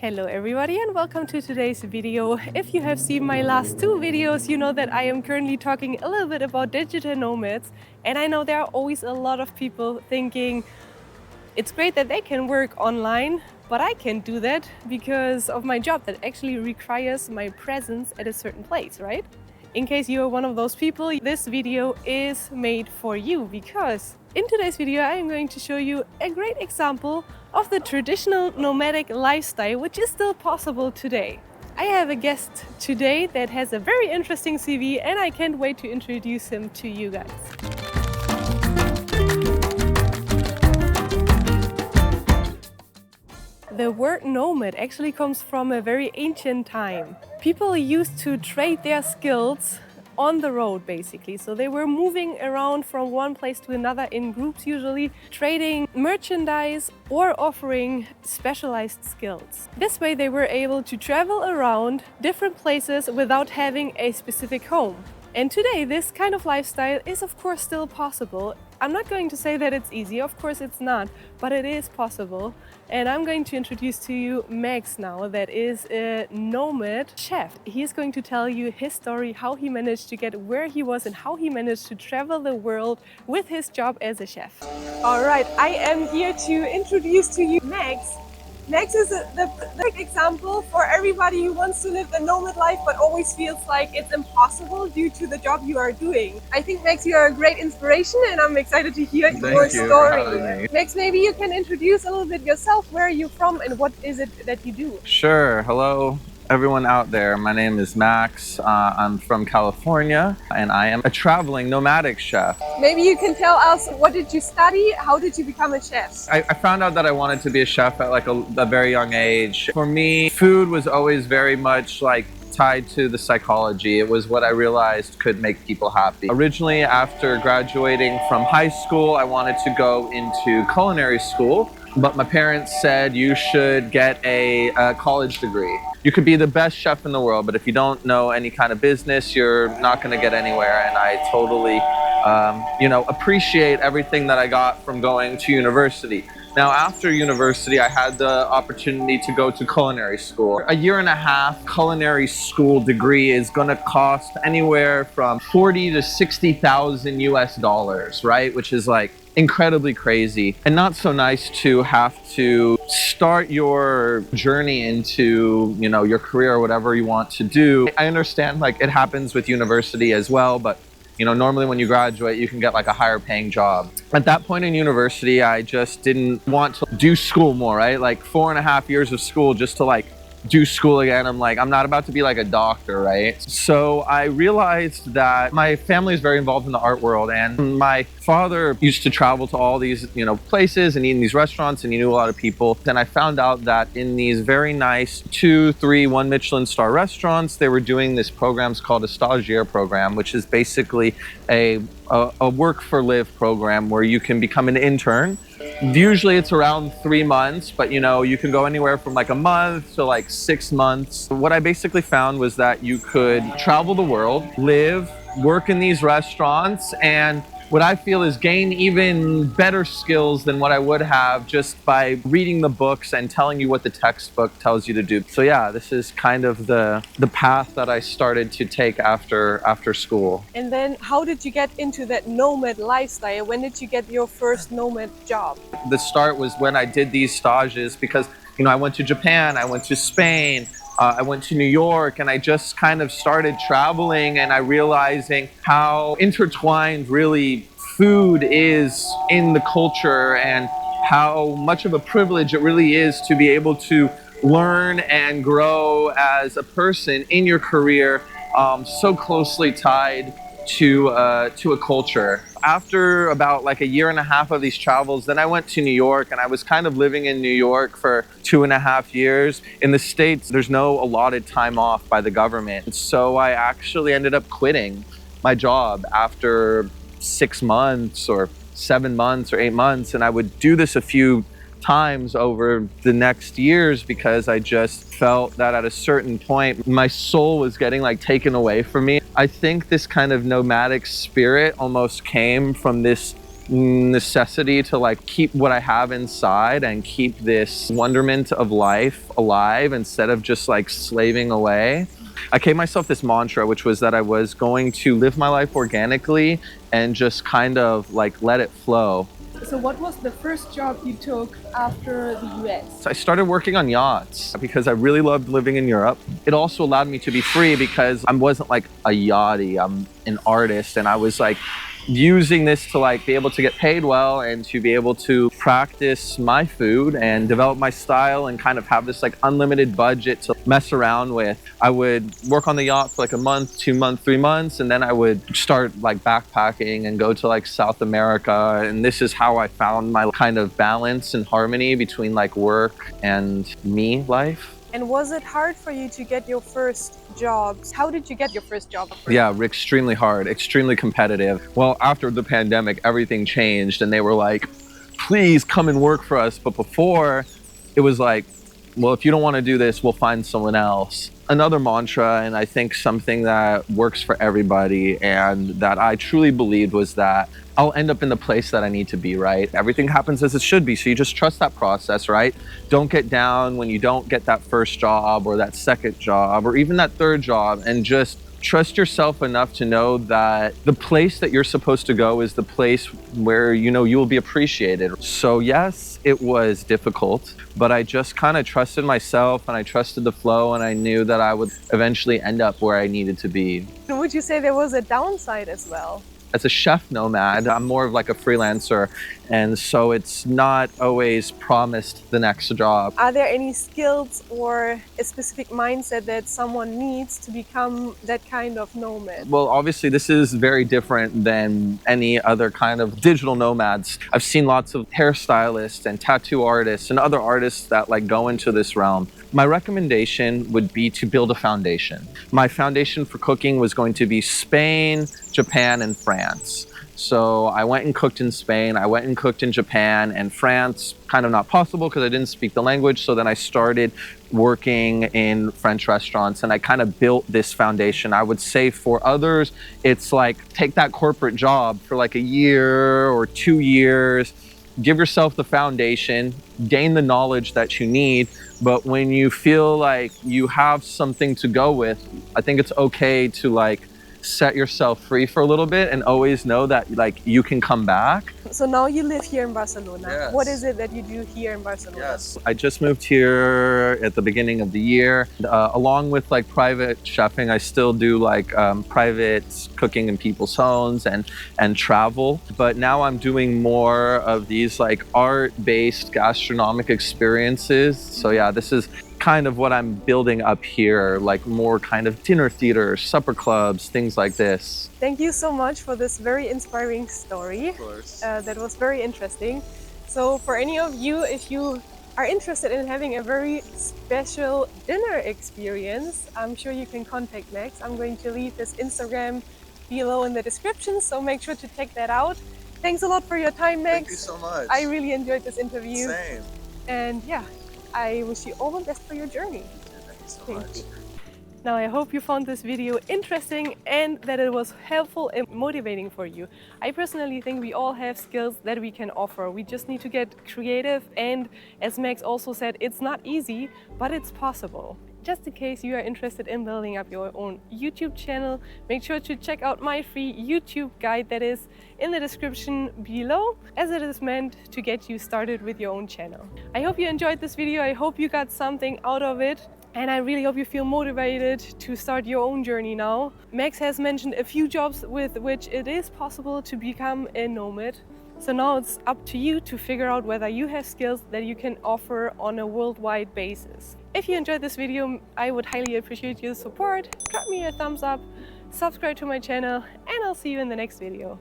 Hello everybody and welcome to today's video. If you have seen my last two videos, you know that I am currently talking a little bit about digital nomads, and I know there are always a lot of people thinking it's great that they can work online, but I can't do that because of my job that actually requires my presence at a certain place, right? In case you are one of those people, this video is made for you because in today's video I am going to show you a great example of the traditional nomadic lifestyle which is still possible today. I have a guest today that has a very interesting CV and I can't wait to introduce him to you guys. The word nomad actually comes from a very ancient time. People used to trade their skills on the road basically. So they were moving around from one place to another in groups, usually trading merchandise or offering specialized skills. This way they were able to travel around different places without having a specific home. And today this kind of lifestyle is of course still possible. I'm not going to say that it's easy, of course it's not, but it is possible. And I'm going to introduce to you Max now, that is a nomad chef. He's going to tell you his story, how he managed to get where he was and how he managed to travel the world with his job as a chef. All right, I am here to introduce to you Max. Max is the perfect example for everybody who wants to live the nomad life but always feels like it's impossible due to the job you are doing. I think, Max, you are a great inspiration and I'm excited to hear your story. Max, maybe you can introduce a little bit yourself. Where are you from and what is it that you do? Sure. Hello, everyone out there. My name is Max. I'm from California and I am a traveling nomadic chef. Maybe you can tell us, what did you study? How did you become a chef? I found out that I wanted to be a chef at like a very young age. For me, food was always very much like tied to the psychology. It was what I realized could make people happy. Originally, after graduating from high school, I wanted to go into culinary school, but my parents said you should get a college degree. You could be the best chef in the world, but if you don't know any kind of business, you're not going to get anywhere. And I totally, appreciate everything that I got from going to university. Now, after university, I had the opportunity to go to culinary school. A year and a half culinary school degree is going to cost anywhere from 40 to 60,000 US dollars, right? Which is like incredibly crazy and not so nice to have to start your journey into, your career or whatever you want to do. I understand like it happens with university as well, but normally when you graduate, you can get like a higher paying job. At that point in university, I just didn't want to do school more, right? Like 4.5 years of school just to like do school again. I'm like, I'm not about to be like a doctor, right? So I realized that my family is very involved in the art world, and my father used to travel to all these, places and eat in these restaurants, and he knew a lot of people. Then I found out that in these very nice 2, 3, 1 Michelin star restaurants, they were doing this program called a stagiaire program, which is basically a work for live program where you can become an intern. Usually it's around 3 months, but you can go anywhere from like a month to like 6 months. What I basically found was that you could travel the world, live, work in these restaurants, and what I feel is gain even better skills than what I would have just by reading the books and telling you what the textbook tells you to do. So yeah, this is kind of the path that I started to take after school. And then how did you get into that nomad lifestyle? When did you get your first nomad job? The start was when I did these stages because, I went to Japan, I went to Spain, I went to New York, and I just kind of started traveling and I realizing how intertwined really food is in the culture and how much of a privilege it really is to be able to learn and grow as a person in your career, so closely tied to a culture. After about like a year and a half of these travels, then I went to New York, and I was kind of living in New York for 2.5 years. In the States, there's no allotted time off by the government. So I actually ended up quitting my job after 6 months or 7 months or 8 months. And I would do this a few times over the next years because I just felt that at a certain point my soul was getting like taken away from me. I think this kind of nomadic spirit almost came from this necessity to like keep what I have inside and keep this wonderment of life alive instead of just like slaving away. I gave myself this mantra, which was that I was going to live my life organically and just kind of like let it flow. So what was the first job you took after the US? I started working on yachts because I really loved living in Europe. It also allowed me to be free because I wasn't like a yachty, I'm an artist, and I was like using this to like be able to get paid well and to be able to practice my food and develop my style and kind of have this like unlimited budget to mess around with. I would work on the yacht for like a month, 2 months, 3 months, and then I would start like backpacking and go to like South America. And this is how I found my kind of balance and harmony between like work and me life. And was it hard for you to get your first jobs? How did you get your first job? Yeah, extremely hard, extremely competitive. Well, after the pandemic, everything changed and they were like, please come and work for us. But before, it was like, well, if you don't want to do this, we'll find someone else. Another mantra, and I think something that works for everybody and that I truly believed, was that I'll end up in the place that I need to be, right? Everything happens as it should be, so you just trust that process, right? Don't get down when you don't get that first job or that second job or even that third job, and just trust yourself enough to know that the place that you're supposed to go is the place where you know you will be appreciated. So yes, it was difficult, but I just kind of trusted myself and I trusted the flow, and I knew that I would eventually end up where I needed to be. Would you say there was a downside as well? As a chef nomad, I'm more of like a freelancer, and so it's not always promised the next job. Are there any skills or a specific mindset that someone needs to become that kind of nomad? Well, obviously this is very different than any other kind of digital nomads. I've seen lots of hairstylists and tattoo artists and other artists that like go into this realm. My recommendation would be to build a foundation. My foundation for cooking was going to be Spain, Japan, and France. So I went and cooked in Spain, I went and cooked in Japan, and France, kind of not possible because I didn't speak the language. So then I started working in French restaurants and I kind of built this foundation. I would say for others, it's like take that corporate job for like a year or 2 years, give yourself the foundation, gain the knowledge that you need. But when you feel like you have something to go with, I think it's okay to like set yourself free for a little bit and always know that like you can come back. So now you live here in Barcelona. Yes. What is it that you do here in Barcelona? Yes, I just moved here at the beginning of the year. Along with like private chefing, I still do like private cooking in people's homes and travel. But now I'm doing more of these like art-based gastronomic experiences. So yeah, this is kind of what I'm building up here, like more kind of dinner theaters, supper clubs, things like this. Thank you so much for this very inspiring story. Of course. That was very interesting. So for any of you, if you are interested in having a very special dinner experience, I'm sure you can contact Max. I'm going to leave his Instagram below in the description, so make sure to check that out. Thanks a lot for your time, Max. Thank you so much. I really enjoyed this interview. Same. And yeah, I wish you all the best for your journey. Thank you so much. Now I hope you found this video interesting and that it was helpful and motivating for you. I personally think we all have skills that we can offer. We just need to get creative, and as Max also said, it's not easy, but it's possible. Just in case you are interested in building up your own YouTube channel, make sure to check out my free YouTube guide that is in the description below, as it is meant to get you started with your own channel. I hope you enjoyed this video. I hope you got something out of it. And I really hope you feel motivated to start your own journey now. Max has mentioned a few jobs with which it is possible to become a nomad. So now it's up to you to figure out whether you have skills that you can offer on a worldwide basis. If you enjoyed this video, I would highly appreciate your support. Drop me a thumbs up, subscribe to my channel, and I'll see you in the next video.